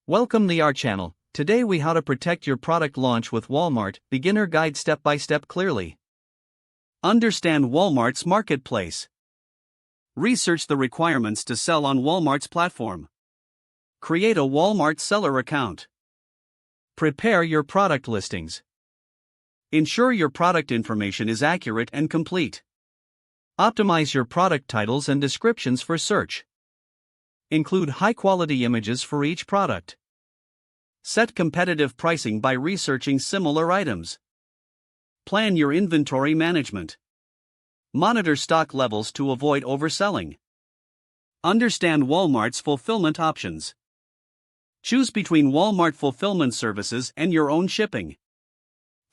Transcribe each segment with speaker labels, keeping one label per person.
Speaker 1: Welcome to our channel. Today we how to protect your product launch with Walmart, beginner guide step by step clearly. Understand Walmart's marketplace. Research the requirements to sell on Walmart's platform. Create a Walmart seller account. Prepare your product listings. Ensure your product information is accurate and complete. Optimize your product titles and descriptions for search. Include high-quality images for each product. Set competitive pricing by researching similar items. Plan your inventory management. Monitor stock levels to avoid overselling. Understand Walmart's fulfillment options. Choose between Walmart fulfillment services and your own shipping.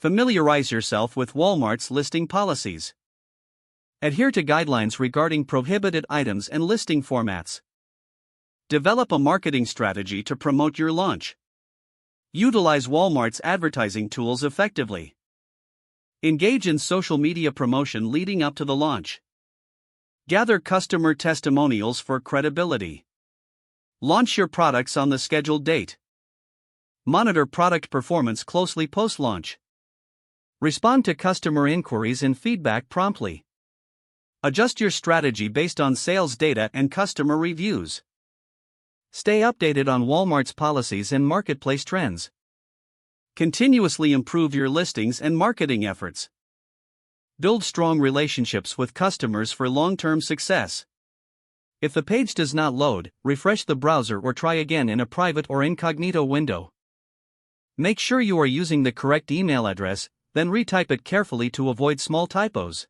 Speaker 1: Familiarize yourself with Walmart's listing policies. Adhere to guidelines regarding prohibited items and listing formats. Develop a marketing strategy to promote your launch. Utilize Walmart's advertising tools effectively. Engage in social media promotion leading up to the launch. Gather customer testimonials for credibility. Launch your products on the scheduled date. Monitor product performance closely post-launch. Respond to customer inquiries and feedback promptly. Adjust your strategy based on sales data and customer reviews. Stay updated on Walmart's policies and marketplace trends. Continuously improve your listings and marketing efforts. Build strong relationships with customers for long-term success. If the page does not load, refresh the browser or try again in a private or incognito window. Make sure you are using the correct email address, then retype it carefully to avoid small typos.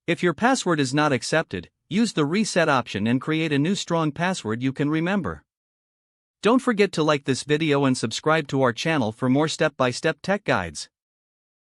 Speaker 1: If your password is not accepted, use the reset option and create a new strong password you can remember. Don't forget to like this video and subscribe to our channel for more step-by-step tech guides.